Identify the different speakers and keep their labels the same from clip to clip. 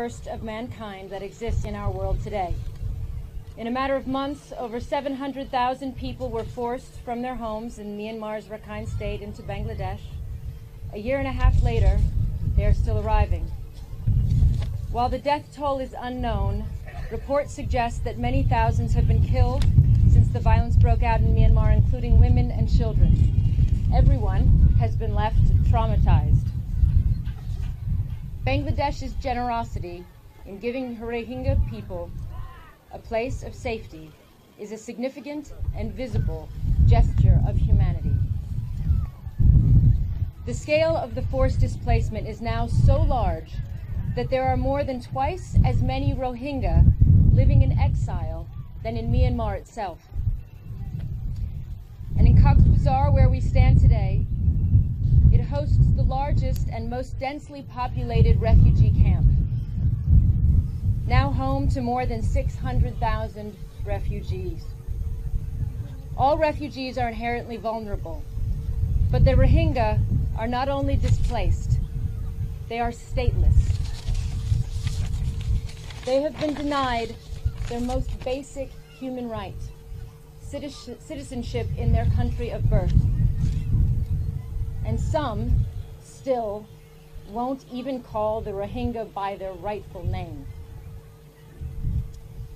Speaker 1: worst of mankind that exists in our world today. In a matter of months, over 700,000 people were forced from their homes in Myanmar's Rakhine State into Bangladesh. A year and a half later, they are still arriving. While the death toll is unknown, reports suggest that many thousands have been killed since the violence broke out in Myanmar, including women and children. Everyone has been left traumatized. Bangladesh's generosity in giving Rohingya people a place of safety is a significant and visible gesture of humanity. The scale of the forced displacement is now so large that there are more than twice as many Rohingya living in exile than in Myanmar itself. And in Cox's Bazar, where we stand today, it hosts the largest and most densely populated refugee camp, now home to more than 600,000 refugees. All refugees are inherently vulnerable, but the Rohingya are not only displaced, they are stateless. They have been denied their most basic human right, citizenship in their country of birth. And some still won't even call the Rohingya by their rightful name.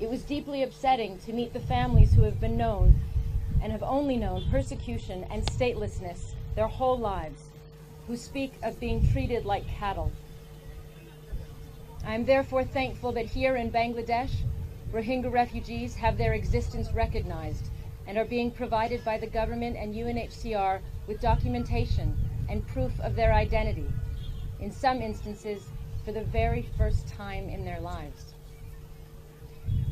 Speaker 1: It was deeply upsetting to meet the families who have been known and have only known persecution and statelessness their whole lives, who speak of being treated like cattle. I am therefore thankful that here in Bangladesh, Rohingya refugees have their existence recognized and are being provided by the government and UNHCR with documentation and proof of their identity, in some instances for the very first time in their lives.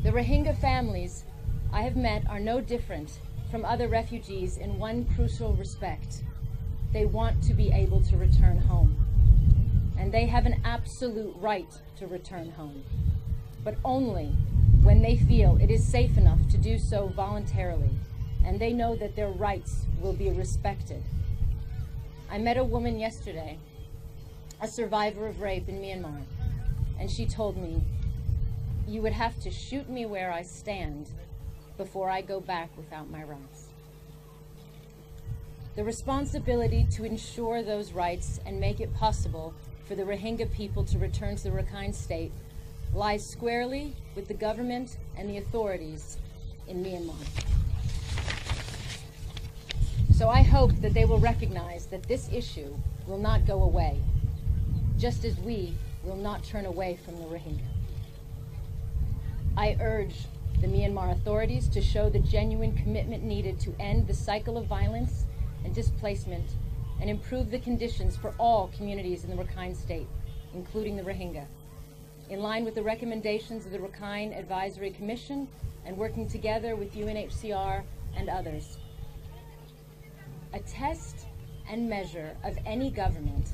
Speaker 1: The Rohingya families I have met are no different from other refugees in one crucial respect. They want to be able to return home. And they have an absolute right to return home, but only when they feel it is safe enough to do so voluntarily, and they know that their rights will be respected. I met a woman yesterday, a survivor of rape in Myanmar, and she told me, "You would have to shoot me where I stand before I go back without my rights." The responsibility to ensure those rights and make it possible for the Rohingya people to return to the Rakhine State lies squarely with the government and the authorities in Myanmar. So I hope that they will recognize that this issue will not go away, just as we will not turn away from the Rohingya. I urge the Myanmar authorities to show the genuine commitment needed to end the cycle of violence and displacement and improve the conditions for all communities in the Rakhine State, including the Rohingya, in line with the recommendations of the Rakhine Advisory Commission and working together with UNHCR and others. A test and measure of any government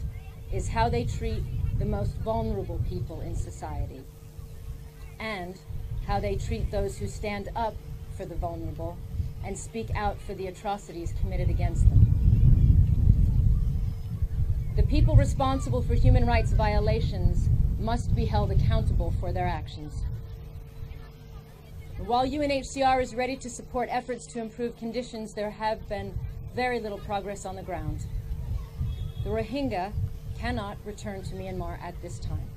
Speaker 1: is how they treat the most vulnerable people in society and how they treat those who stand up for the vulnerable and speak out for the atrocities committed against them. The people responsible for human rights violations must be held accountable for their actions. While UNHCR is ready to support efforts to improve conditions, there have been very little progress on the ground. The Rohingya cannot return to Myanmar at this time.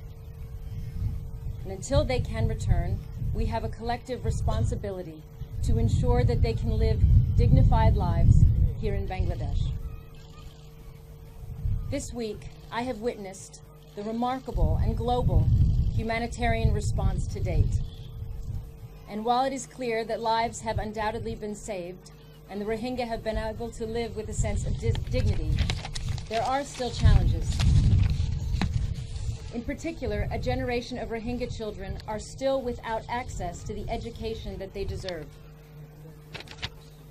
Speaker 1: And until they can return, we have a collective responsibility to ensure that they can live dignified lives here in Bangladesh. This week, I have witnessed the remarkable and global humanitarian response to date. And while it is clear that lives have undoubtedly been saved and the Rohingya have been able to live with a sense of dignity, there are still challenges. In particular, a generation of Rohingya children are still without access to the education that they deserve,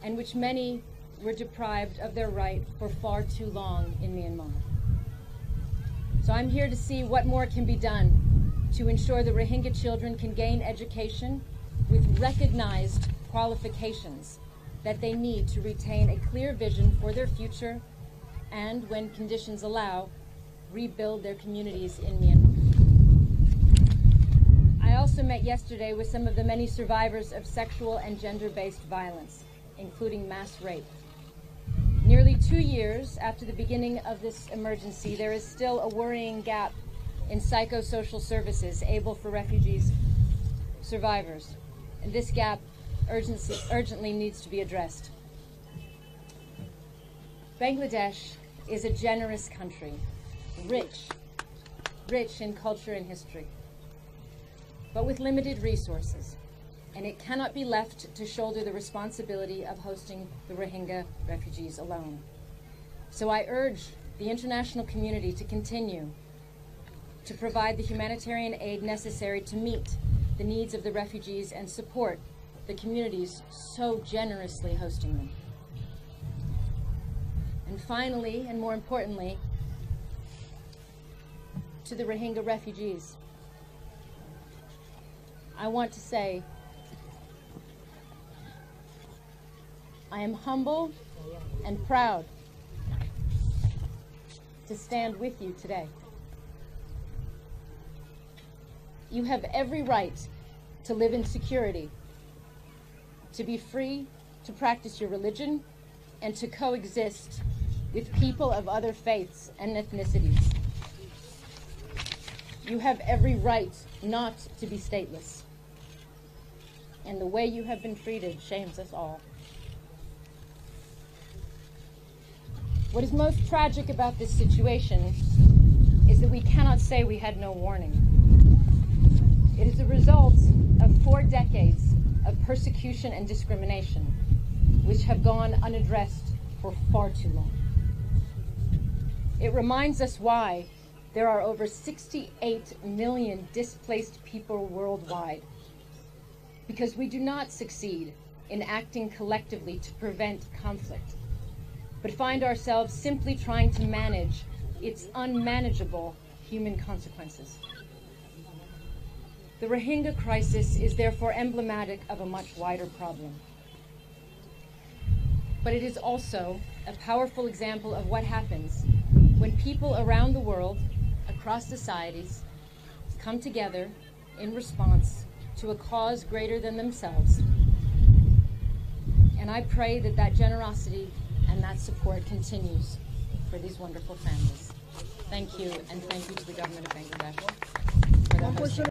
Speaker 1: and which many were deprived of their right for far too long in Myanmar. So I'm here to see what more can be done to ensure the Rohingya children can gain education with recognized qualifications that they need to retain a clear vision for their future and, when conditions allow, rebuild their communities in Myanmar. also met yesterday with some of the many survivors of sexual and gender-based violence, including mass rape. Nearly 2 years after the beginning of this emergency, there is still a worrying gap in psychosocial services able for refugees survivors, and this gap urgently needs to be addressed. Bangladesh is a generous country, rich in culture and history, but with limited resources, and it cannot be left to shoulder the responsibility of hosting the Rohingya refugees alone. So I urge the international community to continue to provide the humanitarian aid necessary to meet the needs of the refugees and support the communities so generously hosting them. And finally, and more importantly, to the Rohingya refugees, I want to say I am humble and proud to stand with you today. You have every right to live in security, to be free to practice your religion, and to coexist with people of other faiths and ethnicities. You have every right not to be stateless. And the way you have been treated shames us all. What is most tragic about this situation is that we cannot say we had no warning. It is a result of 4 decades of persecution and discrimination, which have gone unaddressed for far too long. It reminds us why there are over 68 million displaced people worldwide, because we do not succeed in acting collectively to prevent conflict, but find ourselves simply trying to manage its unmanageable human consequences. The Rohingya crisis is therefore emblematic of a much wider problem. But it is also a powerful example of what happens when people around the world, across societies, come together in response to a cause greater than themselves. And I pray that that generosity and that support continues for these wonderful families. Thank you, and thank you to the government of Bangladesh for their hosting.